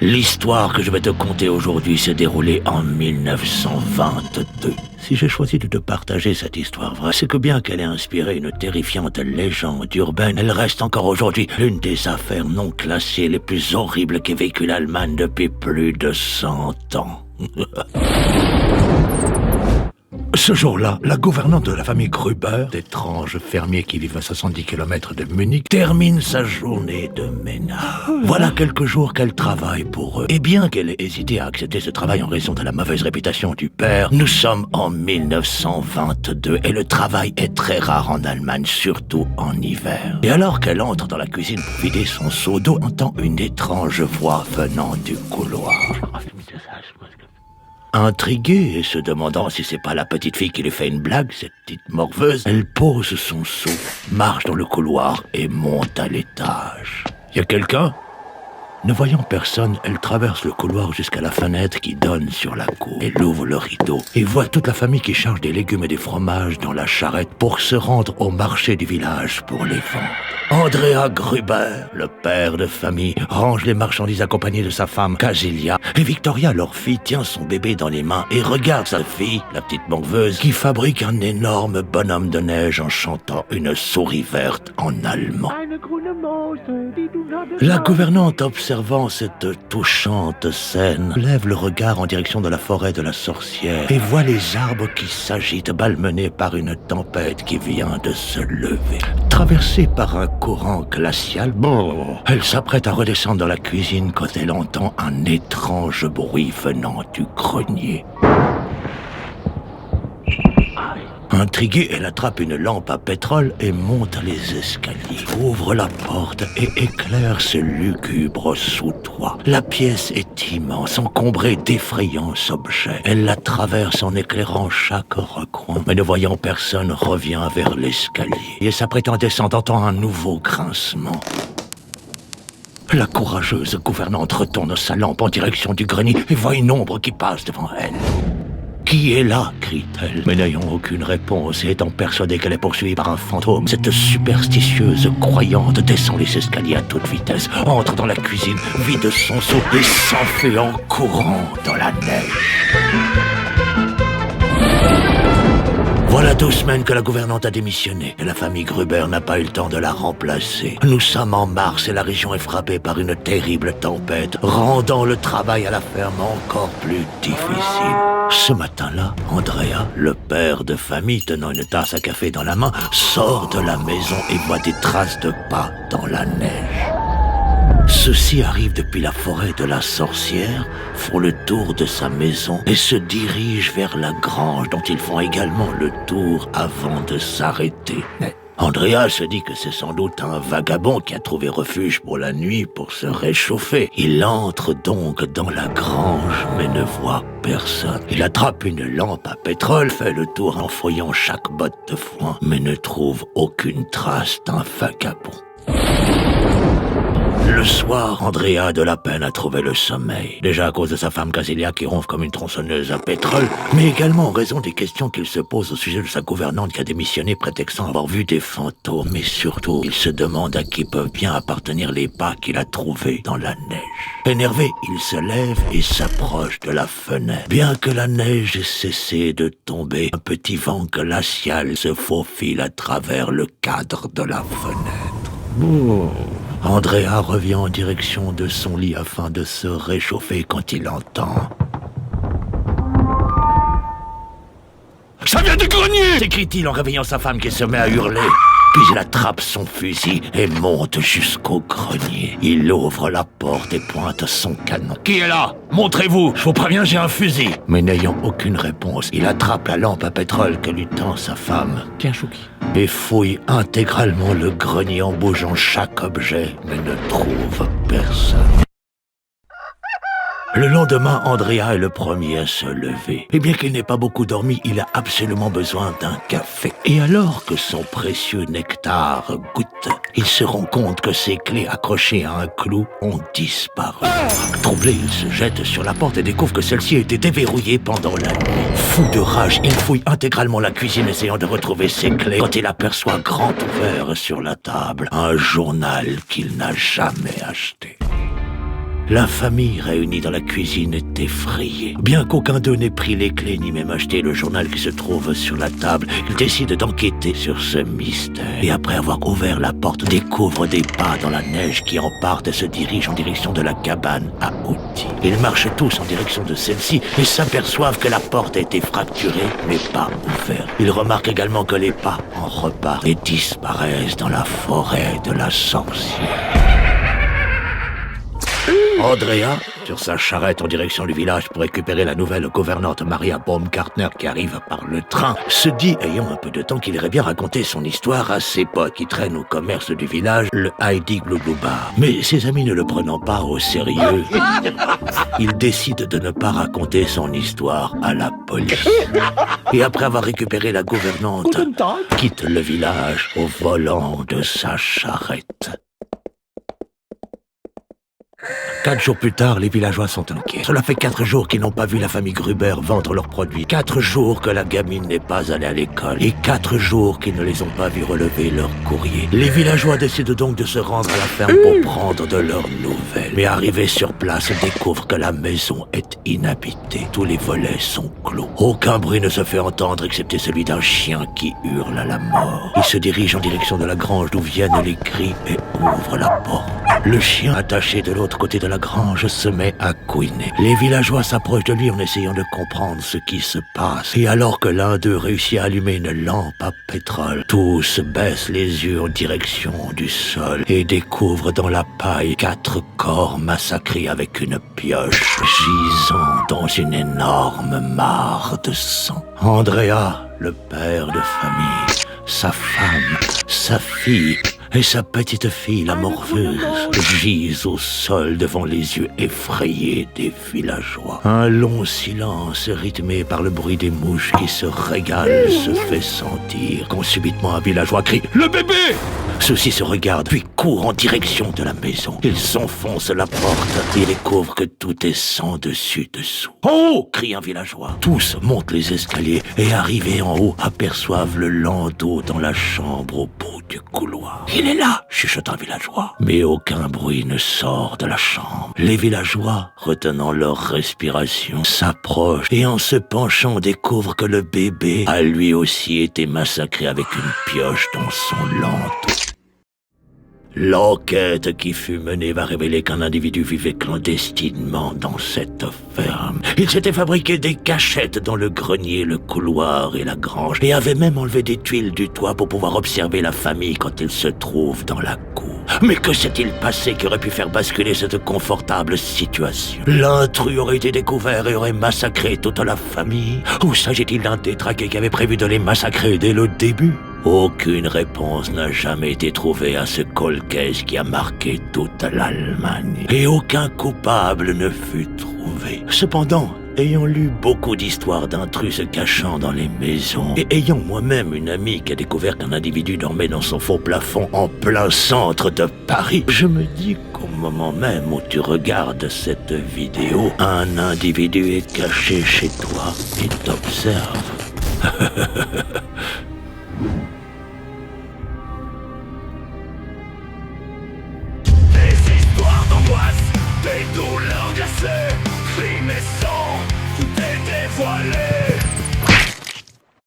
L'histoire que je vais te conter aujourd'hui s'est déroulée en 1922. Si j'ai choisi de te partager cette histoire vraie, c'est que bien qu'elle ait inspiré une terrifiante légende urbaine, elle reste encore aujourd'hui l'une des affaires non classées les plus horribles qu'ait vécu l'Allemagne depuis plus de 100 ans. Ce jour-là, la gouvernante de la famille Gruber, d'étranges fermiers qui vivent à 70 km de Munich, termine sa journée de ménage. Voilà quelques jours qu'elle travaille pour eux. Et bien qu'elle ait hésité à accepter ce travail en raison de la mauvaise réputation du père, nous sommes en 1922 et le travail est très rare en Allemagne, surtout en hiver. Et alors qu'elle entre dans la cuisine pour vider son seau d'eau, entend une étrange voix venant du couloir. Intriguée et se demandant si c'est pas la petite fille qui lui fait une blague, cette petite morveuse, elle pose son seau, marche dans le couloir et monte à l'étage. Y a quelqu'un ? Ne voyant personne, elle traverse le couloir jusqu'à la fenêtre qui donne sur la cour. Elle ouvre le rideau et voit toute la famille qui charge des légumes et des fromages dans la charrette pour se rendre au marché du village pour les vendre. Andrea Gruber, le père de famille, range les marchandises accompagné de sa femme, Casilia. Et Victoria, leur fille, tient son bébé dans les mains et regarde sa fille, la petite morveuse, qui fabrique un énorme bonhomme de neige en chantant une souris verte en allemand. La gouvernante, observant cette touchante scène, lève le regard en direction de la forêt de la sorcière et voit les arbres qui s'agitent, malmenés par une tempête qui vient de se lever. Traversée par un courant glacial, elle s'apprête à redescendre dans la cuisine quand elle entend un étrange bruit venant du grenier. Intriguée, elle attrape une lampe à pétrole et monte les escaliers, ouvre la porte et éclaire ce lugubre sous-toit. La pièce est immense, encombrée d'effrayants objets. Elle la traverse en éclairant chaque recoin, mais ne voyant personne, revient vers l'escalier et s'apprêtant à descendre, entend un nouveau grincement. La courageuse gouvernante retourne sa lampe en direction du grenier et voit une ombre qui passe devant elle. « Qui est là ?» crie-t-elle, mais n'ayant aucune réponse et étant persuadée qu'elle est poursuivie par un fantôme, cette superstitieuse croyante descend les escaliers à toute vitesse, entre dans la cuisine, vide son seau et s'enfuit en courant dans la neige. Voilà 2 semaines que la gouvernante a démissionné et la famille Gruber n'a pas eu le temps de la remplacer. Nous sommes en mars et la région est frappée par une terrible tempête, rendant le travail à la ferme encore plus difficile. Ce matin-là, Andrea, le père de famille tenant une tasse à café dans la main, sort de la maison et voit des traces de pas dans la neige. Ceux-ci arrivent depuis la forêt de la sorcière, font le tour de sa maison et se dirigent vers la grange dont ils font également le tour avant de s'arrêter. Andrea se dit que c'est sans doute un vagabond qui a trouvé refuge pour la nuit pour se réchauffer. Il entre donc dans la grange mais ne voit personne. Il attrape une lampe à pétrole, fait le tour en fouillant chaque botte de foin mais ne trouve aucune trace d'un vagabond. Le soir, Andrea a de la peine à trouver le sommeil. Déjà à cause de sa femme Casilia qui ronfle comme une tronçonneuse à pétrole, mais également en raison des questions qu'il se pose au sujet de sa gouvernante qui a démissionné prétextant avoir vu des fantômes. Mais surtout, il se demande à qui peuvent bien appartenir les pas qu'il a trouvés dans la neige. Énervé, il se lève et s'approche de la fenêtre. Bien que la neige ait cessé de tomber, un petit vent glacial se faufile à travers le cadre de la fenêtre. Andrea revient en direction de son lit afin de se réchauffer quand il entend... « Ça vient du grenier !» s'écrie-t-il en réveillant sa femme qui se met à hurler. Puis il attrape son fusil et monte jusqu'au grenier. Il ouvre la porte et pointe son canon. « Qui est là ? Montrez-vous ! Je vous préviens, j'ai un fusil !» Mais n'ayant aucune réponse, il attrape la lampe à pétrole que lui tend sa femme. « Tiens, Chouki !» Et fouille intégralement le grenier en bougeant chaque objet, mais ne trouve personne. Le lendemain, Andrea est le premier à se lever. Et bien qu'il n'ait pas beaucoup dormi, il a absolument besoin d'un café. Et alors que son précieux nectar goûte, il se rend compte que ses clés accrochées à un clou ont disparu. Troublé, il se jette sur la porte et découvre que celle-ci a été déverrouillée pendant la nuit. Fou de rage, il fouille intégralement la cuisine essayant de retrouver ses clés quand il aperçoit grand ouvert sur la table un journal qu'il n'a jamais acheté. La famille réunie dans la cuisine est effrayée. Bien qu'aucun d'eux n'ait pris les clés ni même acheté le journal qui se trouve sur la table, ils décident d'enquêter sur ce mystère. Et après avoir ouvert la porte, découvrent des pas dans la neige qui en partent et se dirigent en direction de la cabane à outils. Ils marchent tous en direction de celle-ci et s'aperçoivent que la porte a été fracturée mais pas ouverte. Ils remarquent également que les pas en repartent et disparaissent dans la forêt de la sorcière. Andrea, sur sa charrette en direction du village pour récupérer la nouvelle gouvernante Maria Baumgartner qui arrive par le train, se dit, ayant un peu de temps, qu'il irait bien raconter son histoire à ses potes qui traînent au commerce du village, le Heidi Glouglou Bar. Mais ses amis ne le prenant pas au sérieux, il décide de ne pas raconter son histoire à la police. Et après avoir récupéré la gouvernante, quitte le village au volant de sa charrette. 4 jours plus tard, les villageois sont inquiets. Cela fait 4 jours qu'ils n'ont pas vu la famille Gruber vendre leurs produits. 4 jours que la gamine n'est pas allée à l'école. Et 4 jours qu'ils ne les ont pas vus relever leur courrier. Les villageois décident donc de se rendre à la ferme pour prendre de leurs nouvelles. Mais arrivés sur place, ils découvrent que la maison est inhabitée. Tous les volets sont clos. Aucun bruit ne se fait entendre excepté celui d'un chien qui hurle à la mort. Il se dirige en direction de la grange d'où viennent les cris et ouvre la porte. Le chien, attaché de l'autre côté de la grange, se met à couiner. Les villageois s'approchent de lui en essayant de comprendre ce qui se passe. Et alors que l'un d'eux réussit à allumer une lampe à pétrole, tous baissent les yeux en direction du sol et découvrent dans la paille 4 corps massacrés avec une pioche, gisant dans une énorme mare de sang. Andrea, le père de famille, sa femme, sa fille et sa petite-fille, la morveuse, gisent au sol devant les yeux effrayés des villageois. Un long silence rythmé par le bruit des mouches qui se régalent se fait sentir quand subitement un villageois crie « Le bébé !» Ceux-ci se regardent, puis courent en direction de la maison. Ils enfoncent la porte et découvrent que tout est sans dessus-dessous. « En haut !» crie un villageois. Tous montent les escaliers et arrivés en haut, aperçoivent le landau dans la chambre au bout du couloir. « Il est là !» chuchote un villageois. Mais aucun bruit ne sort de la chambre. Les villageois, retenant leur respiration, s'approchent et en se penchant découvrent que le bébé a lui aussi été massacré avec une pioche dans son landau. L'enquête qui fut menée va révéler qu'un individu vivait clandestinement dans cette ferme. Il s'était fabriqué des cachettes dans le grenier, le couloir et la grange, et avait même enlevé des tuiles du toit pour pouvoir observer la famille quand il se trouve dans la cour. Mais que s'est-il passé qui aurait pu faire basculer cette confortable situation? L'intrus aurait été découvert et aurait massacré toute la famille? Ou s'agit-il d'un détraqué qui avait prévu de les massacrer dès le début? Aucune réponse n'a jamais été trouvée à ce cold case qui a marqué toute l'Allemagne. Et aucun coupable ne fut trouvé. Cependant, ayant lu beaucoup d'histoires d'intrus se cachant dans les maisons, et ayant moi-même une amie qui a découvert qu'un individu dormait dans son faux plafond en plein centre de Paris, je me dis qu'au moment même où tu regardes cette vidéo, un individu est caché chez toi et t'observe. Des histoires d'angoisse, des douleurs glacées.